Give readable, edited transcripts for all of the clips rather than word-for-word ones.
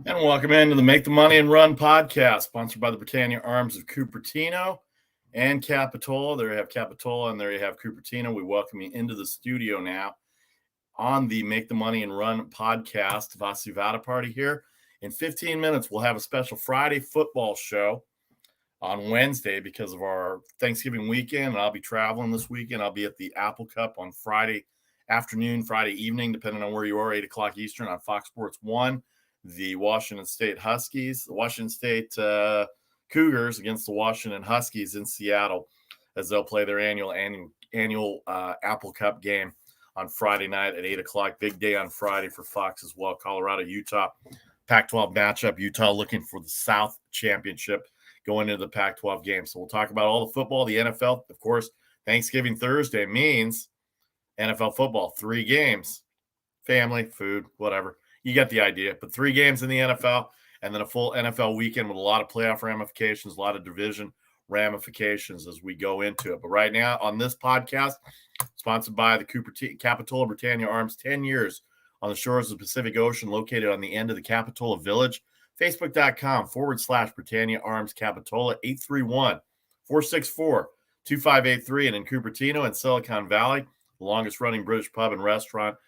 And welcome into the Make the Money and Run podcast, sponsored by the Britannia Arms of Cupertino and Capitola. There you have Capitola, and there you have Cupertino. We welcome you into the studio now on the Make the Money and Run podcast. Vasi Vada Party here. In 15 minutes, we'll have a special Friday football show on Wednesday because of our Thanksgiving weekend. And I'll be traveling this weekend. I'll be at the Apple Cup on Friday afternoon, Friday evening, depending on where you are, 8 o'clock Eastern on Fox Sports 1. The Washington State Huskies, the Washington State Cougars against the Washington Huskies in Seattle as they'll play their annual Apple Cup game on Friday night at 8 o'clock. Big day on Friday for Fox as well. Colorado, Utah, Pac-12 matchup. Utah looking for the South Championship going into the Pac-12 game. So we'll talk about all the football, the NFL. Of course, Thanksgiving Thursday means NFL football, 3 games, family, food, whatever. You get the idea. But 3 games in the NFL and then a full NFL weekend with a lot of playoff ramifications, a lot of division ramifications as we go into it. But right now on this podcast, sponsored by the Capitola Britannia Arms, 10 years on the shores of the Pacific Ocean, located on the end of the Capitola Village. Facebook.com/Britannia Arms Capitola, 831-464-2583. And in Cupertino and Silicon Valley, the longest running British pub and restaurant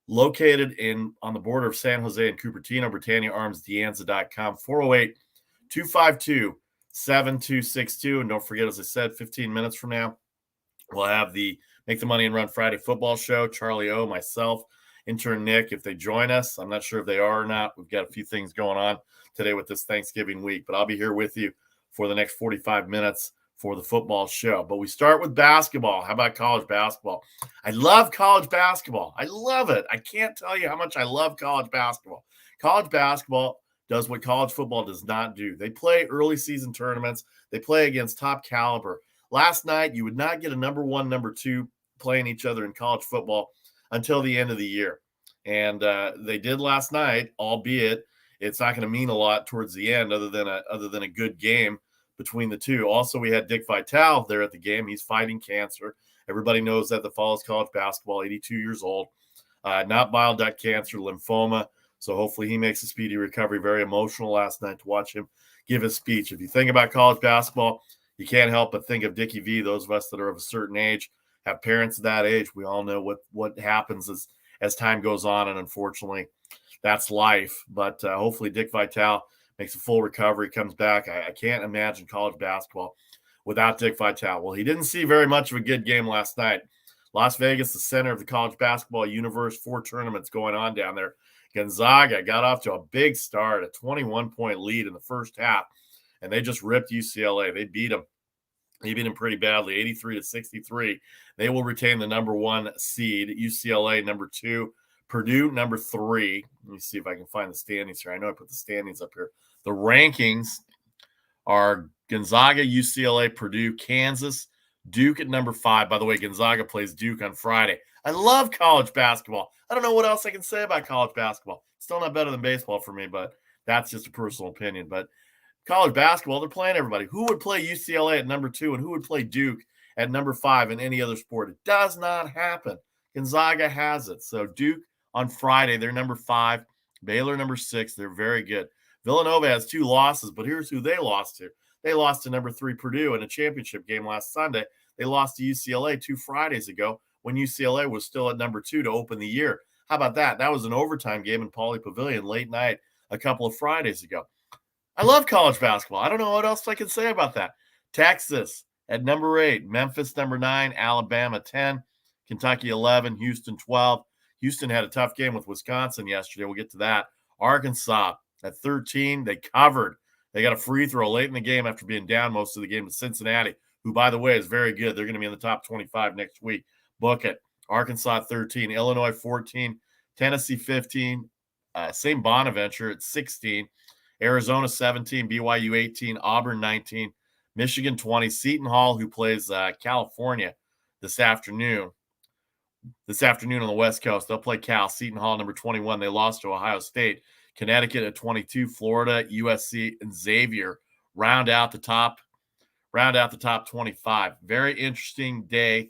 located on the border of San Jose and Cupertino, BritanniaArmsDeanza.com, 408-252-7262. And don't forget, as I said, 15 minutes from now, we'll have the Make the Money and Run Friday football show. Charlie O, myself, intern Nick, if they join us. I'm not sure if they are or not. We've got a few things going on today with this Thanksgiving week, but I'll be here with you for the next 45 minutes for the football show. But we start with basketball. How about college basketball? I love college basketball. I love it. I can't tell you how much I love college basketball. College basketball does what college football does not do. They play early season tournaments. They play against top caliber. Last night, you would not get a number 1, number 2 playing each other in college football until the end of the year. And they did last night, albeit it's not going to mean a lot towards the end other than a good game between the two. Also, we had Dick Vitale there at the game. He's fighting cancer. Everybody knows that follows college basketball, 82 years old, not bile duct cancer, lymphoma. So hopefully he makes a speedy recovery. Very emotional last night to watch him give his speech. If you think about college basketball, you can't help but think of Dickie V. Those of us that are of a certain age, have parents of that age. We all know what happens as time goes on, and unfortunately, that's life. But hopefully Dick Vitale makes a full recovery, comes back. I can't imagine college basketball without Dick Vitale. Well, he didn't see very much of a good game last night. Las Vegas, the center of the college basketball universe, 4 tournaments going on down there. Gonzaga got off to a big start, a 21-point lead in the first half, and they just ripped UCLA. They beat them. They beat them pretty badly, 83-63. They will retain the number 1 seed. UCLA, number 2. Purdue, number 3. Let me see if I can find the standings here. I know I put the standings up here. The rankings are Gonzaga, UCLA, Purdue, Kansas, Duke at number 5. By the way, Gonzaga plays Duke on Friday. I love college basketball. I don't know what else I can say about college basketball. Still not better than baseball for me, but that's just a personal opinion. But college basketball, they're playing everybody. Who would play UCLA at number 2 and who would play Duke at number 5 in any other sport? It does not happen. Gonzaga has it. So Duke on Friday, they're number 5. Baylor number 6. They're very good. Villanova has 2 losses, but here's who they lost to. They lost to number 3 Purdue in a championship game last Sunday. They lost to UCLA 2 Fridays ago when UCLA was still at number 2 to open the year. How about that? That was an overtime game in Pauley Pavilion late night a couple of Fridays ago. I love college basketball. I don't know what else I can say about that. Texas at number 8, Memphis number 9, Alabama 10, Kentucky 11, Houston 12. Houston had a tough game with Wisconsin yesterday. We'll get to that. Arkansas at 13, they covered. They got a free throw late in the game after being down most of the game to Cincinnati, who, by the way, is very good. They're going to be in the top 25 next week. Book it. Arkansas 13, Illinois 14, Tennessee 15, St. Bonaventure at 16, Arizona 17, BYU 18, Auburn 19, Michigan 20, Seton Hall, who plays California this afternoon. This afternoon on the West Coast, they'll play Cal. Seton Hall, number 21. They lost to Ohio State. Connecticut at 22. Florida, USC, and Xavier round out the top 25. Very interesting day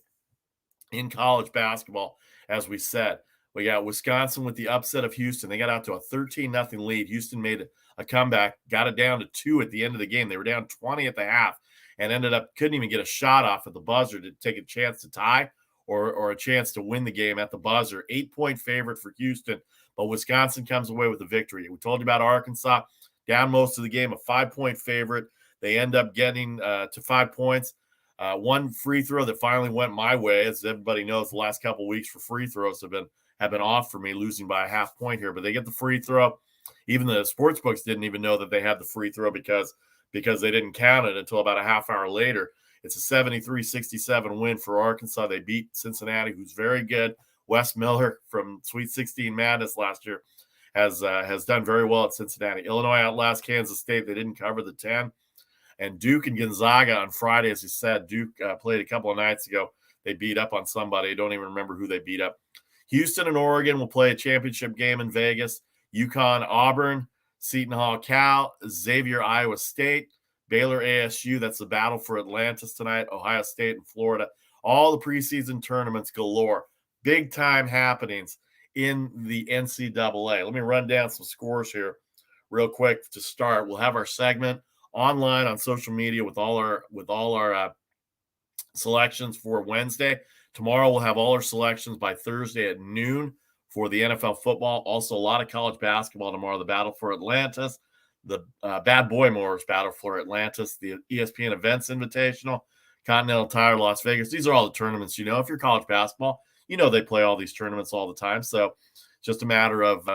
in college basketball, as we said. We got Wisconsin with the upset of Houston. They got out to a 13-0 lead. Houston made a comeback, got it down to 2 at the end of the game. They were down 20 at the half and couldn't even get a shot off at the buzzer to take a chance to tie or a chance to win the game at the buzzer. 8-point favorite for Houston, but Wisconsin comes away with the victory. We told you about Arkansas, down most of the game, a 5-point favorite. They end up getting to 5 points. One free throw that finally went my way. As everybody knows, the last couple of weeks for free throws have been off for me, losing by a half point here. But they get the free throw. Even the sports books didn't even know that they had the free throw because they didn't count it until about a half hour later. It's a 73-67 win for Arkansas. They beat Cincinnati, who's very good. Wes Miller from Sweet 16 Madness last year has done very well at Cincinnati. Illinois outlast Kansas State. They didn't cover the 10. And Duke and Gonzaga on Friday, as you said, Duke played a couple of nights ago. They beat up on somebody. I don't even remember who they beat up. Houston and Oregon will play a championship game in Vegas. UConn, Auburn, Seton Hall, Cal, Xavier, Iowa State, Baylor, ASU. That's the battle for Atlantis tonight. Ohio State and Florida. All the preseason tournaments galore. Big time happenings in the NCAA. Let me run down some scores here real quick to start. We'll have our segment online on social media with all our selections for Wednesday. Tomorrow we'll have all our selections by Thursday at noon for the NFL football. Also, a lot of college basketball tomorrow. The battle for Atlantis, the Bad Boy Moors battle for Atlantis, the ESPN Events Invitational, Continental Tire Las Vegas. These are all the tournaments. If you're college basketball, they play all these tournaments all the time. So just a matter of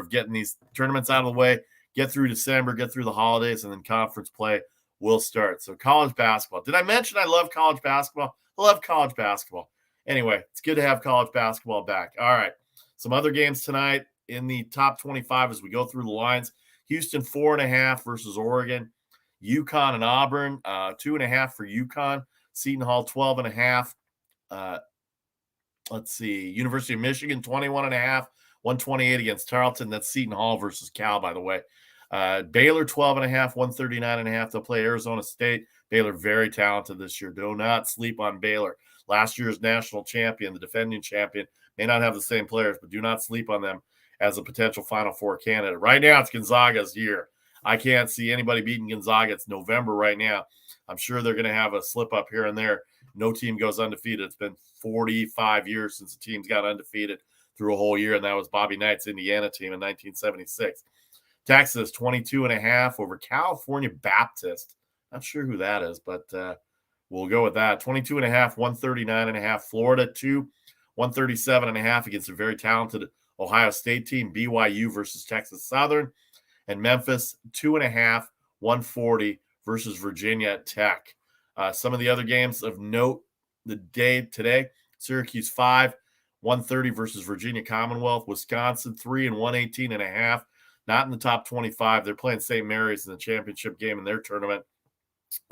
getting these tournaments out of the way. Get through December, get through the holidays, and then conference play will start. So college basketball. Did I mention I love college basketball? I love college basketball. Anyway, it's good to have college basketball back. All right. Some other games tonight in the top 25 as we go through the lines. Houston 4.5 versus Oregon. UConn and Auburn 2.5 for UConn. Seton Hall 12.5. Let's see. University of Michigan 21.5. 128 against Tarleton. That's Seton Hall versus Cal, by the way. Baylor 12.5, 139.5. They'll play Arizona State. Baylor very talented this year. Do not sleep on Baylor. Last year's national champion, the defending champion, may not have the same players, but do not sleep on them as a potential Final Four candidate. Right now, it's Gonzaga's year. I can't see anybody beating Gonzaga. It's November right now. I'm sure they're going to have a slip up here and there. No team goes undefeated. It's been 45 years since the team's got undefeated through a whole year, and that was Bobby Knight's Indiana team in 1976. Texas 22.5 over California Baptist. Not sure who that is, but we'll go with that. 22.5, 139.5. Florida 2, 137.5 against a very talented Ohio State team. BYU versus Texas Southern. And Memphis 2.5, 140 versus Virginia Tech. Some of the other games of note the day today: Syracuse 5, 130 versus Virginia Commonwealth. Wisconsin 3 and 118.5. Not in the top 25. They're playing St. Mary's in the championship game in their tournament.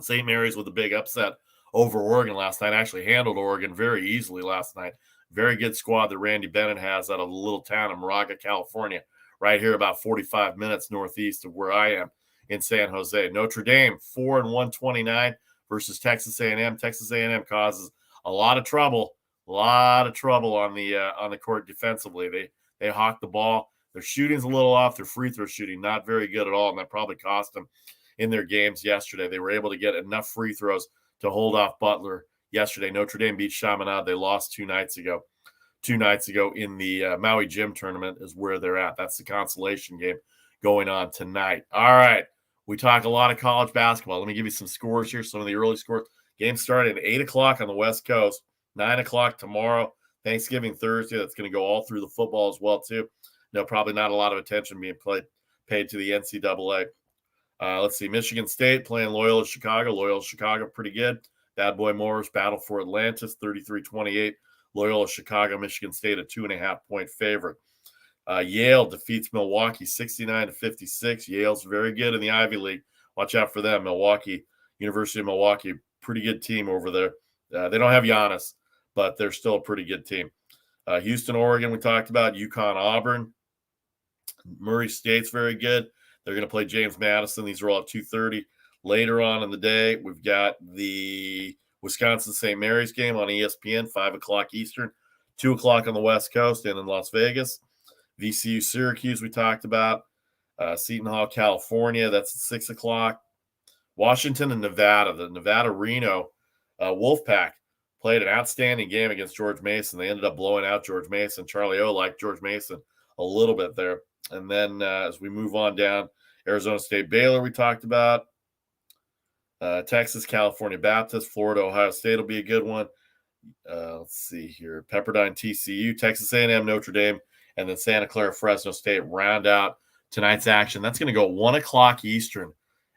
St. Mary's with a big upset over Oregon last night. Actually handled Oregon very easily last night. Very good squad that Randy Bennett has out of the little town of Moraga, California, right here about 45 minutes northeast of where I am in San Jose. Notre Dame 4 and 129 versus Texas A&M. Texas A&M causes a lot of trouble on the court defensively. They hawk the ball. Their shooting's a little off. Their free throw shooting not very good at all, and that probably cost them in their games yesterday. They were able to get enough free throws to hold off Butler yesterday. Notre Dame beat Chaminade. They lost 2 nights ago. 2 nights ago in the Maui Gym tournament is where they're at. That's the consolation game going on tonight. All right. We talk a lot of college basketball. Let me give you some scores here. Some of the early scores. Game started at 8 o'clock on the West Coast, 9 o'clock tomorrow, Thanksgiving Thursday. That's going to go all through the football as well, too. No, probably not a lot of attention being paid to the NCAA. Let's see. Michigan State playing Loyola Chicago. Loyola Chicago, pretty good. Bad Boy Moors battle for Atlantis, 33-28. Loyola Chicago, Michigan State, a 2.5-point favorite. Yale defeats Milwaukee 69-56. Yale's very good in the Ivy League. Watch out for them. University of Milwaukee, pretty good team over there. They don't have Giannis, but they're still a pretty good team. Houston, Oregon, we talked about. UConn, Auburn. Murray State's very good. They're going to play James Madison. These are all at 2:30. Later on in the day, we've got the Wisconsin St. Mary's game on ESPN, 5 o'clock Eastern. 2 o'clock on the West Coast and in Las Vegas. VCU Syracuse we talked about. Seton Hall, California, that's at 6 o'clock. Washington and Nevada, the Nevada-Reno Wolfpack played an outstanding game against George Mason. They ended up blowing out George Mason. Charlie O liked George Mason a little bit there. And then as we move on down, Arizona State, Baylor we talked about. Texas, California Baptist, Florida, Ohio State will be a good one. Let's see here. Pepperdine, TCU, Texas A&M, Notre Dame, and then Santa Clara, Fresno State round out tonight's action. That's going to go 1 o'clock Eastern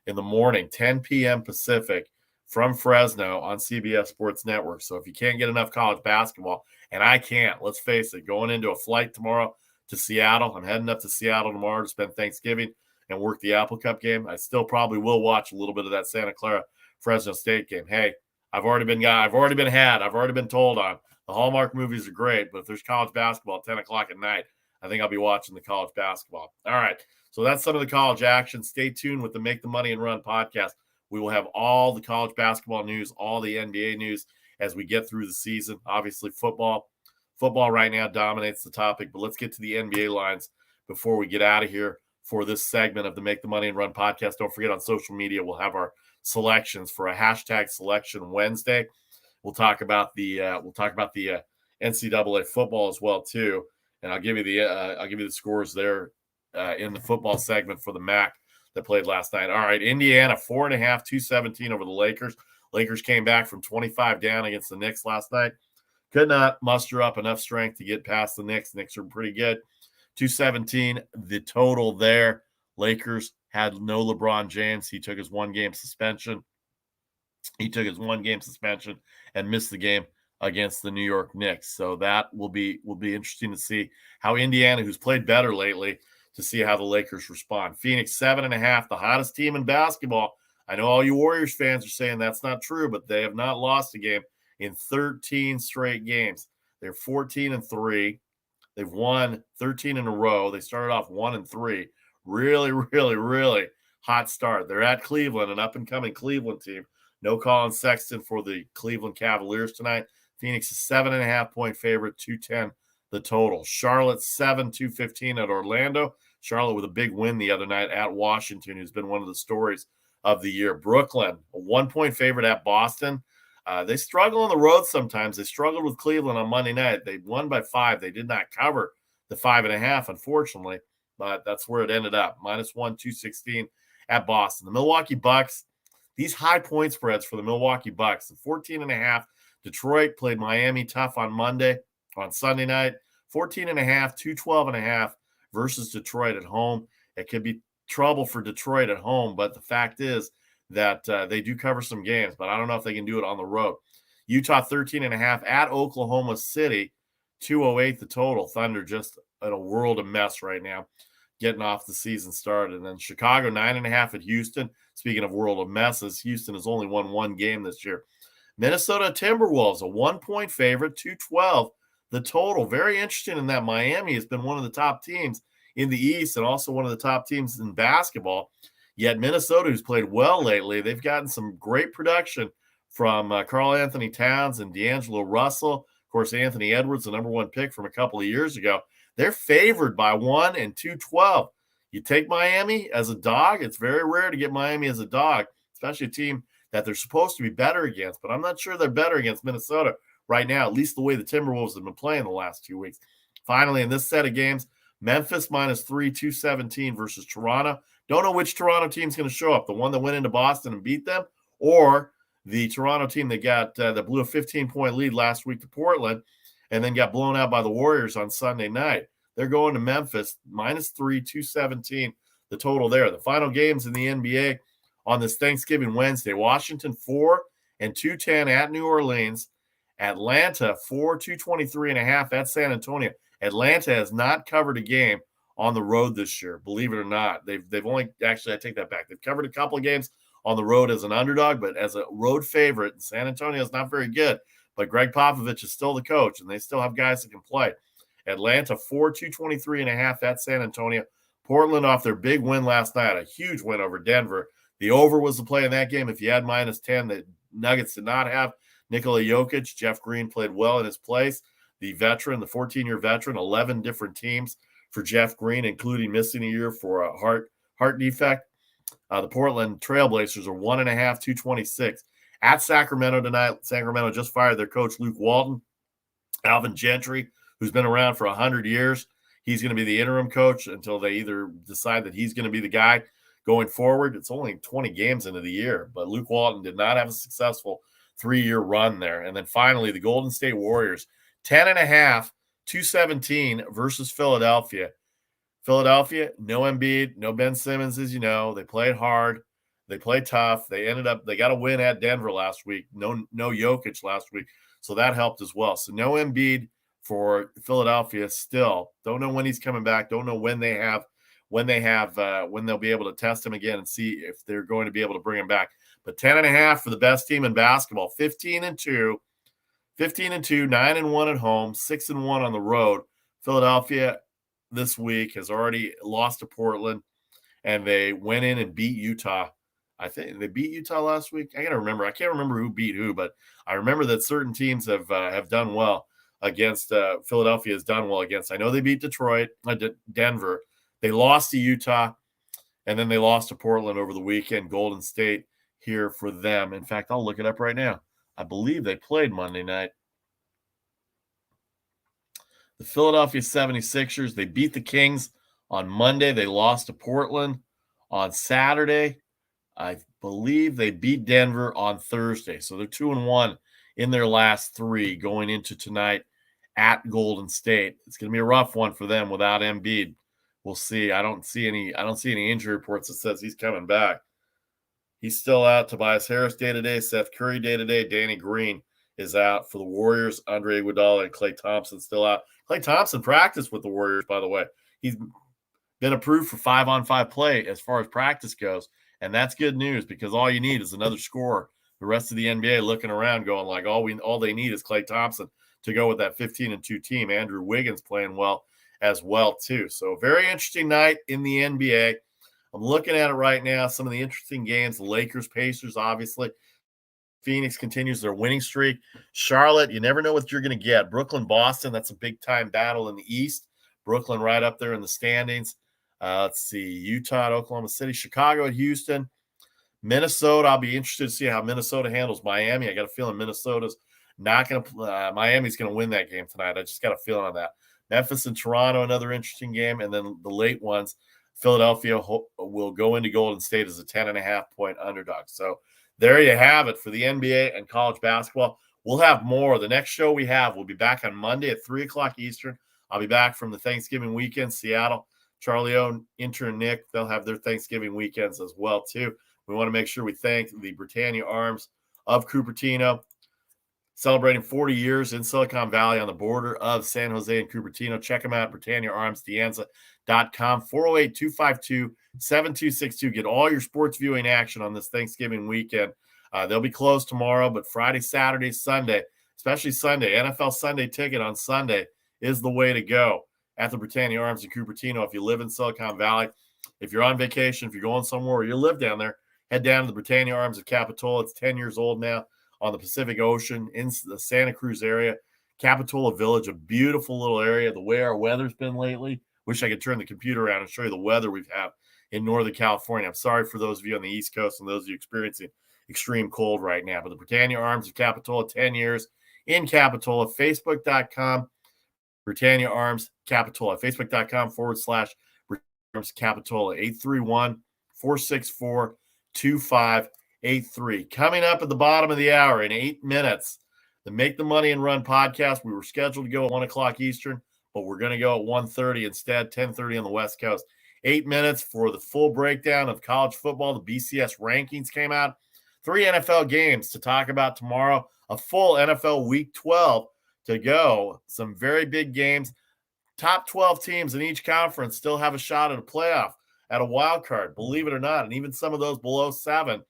in the morning, 10 p.m. Pacific from Fresno on CBS Sports Network. So if you can't get enough college basketball, and I can't, let's face it, going into a flight tomorrow to Seattle. I'm heading up to Seattle tomorrow to spend Thanksgiving and work the Apple Cup game. I still probably will watch a little bit of that Santa Clara Fresno State game. Hey, I've already been told on the Hallmark movies are great, but if there's college basketball at 10 o'clock at night, I think I'll be watching the college basketball. All right. So that's some of the college action. Stay tuned with the Make the Money and Run podcast. We will have all the college basketball news, all the NBA news as we get through the season. Obviously, football right now dominates the topic, but let's get to the NBA lines before we get out of here for this segment of the Make the Money and Run podcast. Don't forget, on social media, we'll have our selections for a hashtag Selection Wednesday. We'll talk about the NCAA football as well too, and I'll give you the scores there in the football segment for the MAC that played last night. All right, Indiana 4.5, 217 over the Lakers. Lakers came back from 25 down against the Knicks last night. Could not muster up enough strength to get past the Knicks. Knicks are pretty good. 217, the total there. Lakers had no LeBron James. He took his one-game suspension. And missed the game against the New York Knicks. So that will be interesting to see how Indiana, who's played better lately, to see how the Lakers respond. Phoenix 7.5, the hottest team in basketball. I know all you Warriors fans are saying that's not true, but they have not lost a game in 13 straight games. They're 14-3. They've won 13 in a row. They started off 1-3. Really, really, really hot start. They're at Cleveland, an up-and-coming Cleveland team. No Colin Sexton for the Cleveland Cavaliers tonight. Phoenix is 7.5-point favorite, 210 the total. Charlotte 7, 215 at Orlando. Charlotte with a big win the other night at Washington, who's been one of the stories of the year. Brooklyn, a 1-point favorite at Boston. They struggle on the road sometimes. They struggled with Cleveland on Monday night. They won by 5. They did not cover the 5.5, unfortunately, but that's where it ended up. -1, 216 at Boston. The Milwaukee Bucks, these high point spreads for the Milwaukee Bucks. 14.5. Detroit played Miami tough on Sunday night. 14.5, 212.5 versus Detroit at home. It could be trouble for Detroit at home, but the fact is that they do cover some games, but I don't know if they can do it on the road. Utah 13.5 at Oklahoma City, 208 the total. Thunder just in a world of mess right now, getting off the season started. And then Chicago 9.5 at Houston. Speaking of world of messes, Houston has only won one game this year. Minnesota Timberwolves, a 1-point favorite, 212 the total. Very interesting in that Miami has been one of the top teams in the East and also one of the top teams in basketball. Yet Minnesota, who's played well lately, they've gotten some great production from Karl Anthony Towns and D'Angelo Russell. Of course, Anthony Edwards, the number 1 pick from a couple of years ago. They're favored by 1 and 212. You take Miami as a dog. It's very rare to get Miami as a dog, especially a team that they're supposed to be better against. But I'm not sure they're better against Minnesota right now, at least the way the Timberwolves have been playing the last 2 weeks. Finally, in this set of games, Memphis -3, 217 versus Toronto. Don't know which Toronto team's going to show up, the one that went into Boston and beat them, or the Toronto team that blew a 15-point lead last week to Portland and then got blown out by the Warriors on Sunday night. They're going to Memphis, -3, 217, the total there. The final games in the NBA on this Thanksgiving Wednesday, Washington 4 and 210 at New Orleans. Atlanta 4, 223.5 at San Antonio. Atlanta has not covered a game on the road this year, believe it or not. They've only – actually, I take that back. They've covered a couple of games on the road as an underdog, but as a road favorite, San Antonio is not very good. But Greg Popovich is still the coach, and they still have guys that can play. Atlanta 4, 223.5 at San Antonio. Portland off their big win last night, a huge win over Denver. The over was the play in that game. If you had -10, the Nuggets did not have Nikola Jokic. Jeff Green played well in his place. the veteran, the 14-year veteran, 11 different teams for Jeff Green, including missing a year for a heart defect. The Portland Trailblazers are 1.5, 226. At Sacramento tonight, Sacramento just fired their coach, Luke Walton. Alvin Gentry, who's been around for 100 years, he's going to be the interim coach until they either decide that he's going to be the guy going forward. It's only 20 games into the year, but Luke Walton did not have a successful 3-year run there. And then finally, the Golden State Warriors, 10.5, 217 versus Philadelphia. Philadelphia, no Embiid, no Ben Simmons, as you know. They played hard. They played tough. They got a win at Denver last week. No Jokic last week. So that helped as well. So no Embiid for Philadelphia still. Don't know when he's coming back. Don't know when they'll be able to test him again and see if they're going to be able to bring him back. But 10.5 for the best team in basketball. 15-2, 9-1 at home, 6-1 on the road. Philadelphia this week has already lost to Portland, and they went in and beat Utah. I think they beat Utah last week. I can't remember who beat who, but I remember that certain teams have done well against Philadelphia has done well against. I know they beat Detroit, Denver. They lost to Utah, and then they lost to Portland over the weekend. Golden State here for them. In fact, I'll look it up right now. I believe they played Monday night. The Philadelphia 76ers, they beat the Kings on Monday. They lost to Portland on Saturday. I believe they beat Denver on Thursday. So they're 2-1 in their last 3 going into tonight at Golden State. It's going to be a rough one for them without Embiid. We'll see. I don't see any injury reports that says he's coming back. He's still out. Tobias Harris day-to-day, Seth Curry day-to-day, Danny Green is out for the Warriors. Andre Iguodala and Klay Thompson still out. Klay Thompson practiced with the Warriors, by the way. He's been approved for 5-on-5 play as far as practice goes. And that's good news because all you need is another scorer. The rest of the NBA looking around going like all they need is Klay Thompson to go with that 15-2 team. Andrew Wiggins playing well as well too. So very interesting night in the NBA. I'm looking at it right now. Some of the interesting games, the Lakers, Pacers, obviously. Phoenix continues their winning streak. Charlotte, you never know what you're going to get. Brooklyn, Boston, that's a big-time battle in the East. Brooklyn right up there in the standings. Let's see, Utah at Oklahoma City, Chicago at Houston, Minnesota. I'll be interested to see how Minnesota handles Miami. I got a feeling Minnesota's not going to Miami's going to win that game tonight. I just got a feeling on that. Memphis and Toronto, another interesting game. And then the late ones, Philadelphia will go into Golden State as a 10.5-point underdog. So there you have it for the NBA and college basketball. We'll have more. The next show we have will be back on Monday at 3 o'clock Eastern. I'll be back from the Thanksgiving weekend, Seattle. Charlie O, intern Nick, they'll have their Thanksgiving weekends as well, too. We want to make sure we thank the Britannia Arms of Cupertino, celebrating 40 years in Silicon Valley on the border of San Jose and Cupertino. Check them out, BritanniaArmsDeanza.com, 408-252-7262. Get all your sports viewing action on this Thanksgiving weekend. They'll be closed tomorrow, but Friday, Saturday, Sunday, especially Sunday, NFL Sunday ticket on Sunday is the way to go at the Britannia Arms in Cupertino. If you live in Silicon Valley, if you're on vacation, if you're going somewhere or you live down there, head down to the Britannia Arms of Capitola. It's 10 years old now on the Pacific Ocean in the Santa Cruz area. Capitola Village, a beautiful little area. The way our weather's been lately, wish I could turn the computer around and show you the weather we've had in Northern California. I'm sorry for those of you on the East Coast and those of you experiencing extreme cold right now. But the Britannia Arms of Capitola, 10 years in Capitola. Facebook.com, Britannia Arms Capitola. Facebook.com/Britannia Arms Capitola. 831-464-2583. Coming up at the bottom of the hour in 8 minutes, the Make the Money and Run podcast. We were scheduled to go at 1 o'clock Eastern, but we're going to go at 1:30 instead, 10:30 on the West Coast. 8 minutes for the full breakdown of college football. The BCS rankings came out. 3 NFL games to talk about tomorrow. A full NFL Week 12 to go. Some very big games. Top 12 teams in each conference still have a shot at a playoff, at a wild card, believe it or not. And even some of those below 7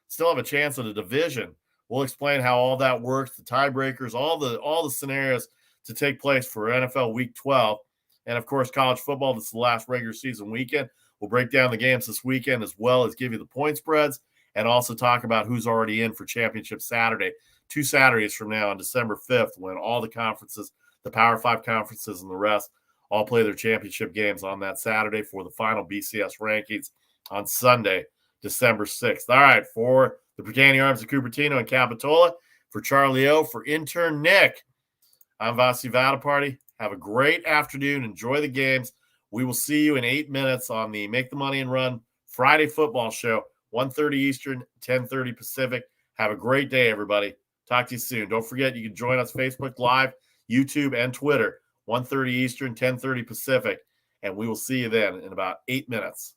still have a chance at a division. We'll explain how all that works, the tiebreakers, all the scenarios to take place for NFL Week 12. And, of course, college football, this is the last regular season weekend. We'll break down the games this weekend as well as give you the point spreads and also talk about who's already in for Championship Saturday. 2 Saturdays from now on December 5th when all the conferences, The Power 5 conferences and the rest all play their championship games on that Saturday for the final BCS rankings on Sunday, December 6th. All right, for the Britannia Arms of Cupertino and Capitola, for Charlie O, for intern Nick, I'm Vasi Vadaparty. Have a great afternoon. Enjoy the games. We will see you in 8 minutes on the Make the Money and Run Friday football show, 1:30 Eastern, 10:30 Pacific. Have a great day, everybody. Talk to you soon. Don't forget, you can join us Facebook Live, YouTube, and Twitter, 1:30 Eastern, 10:30 Pacific, and we will see you then in about 8 minutes.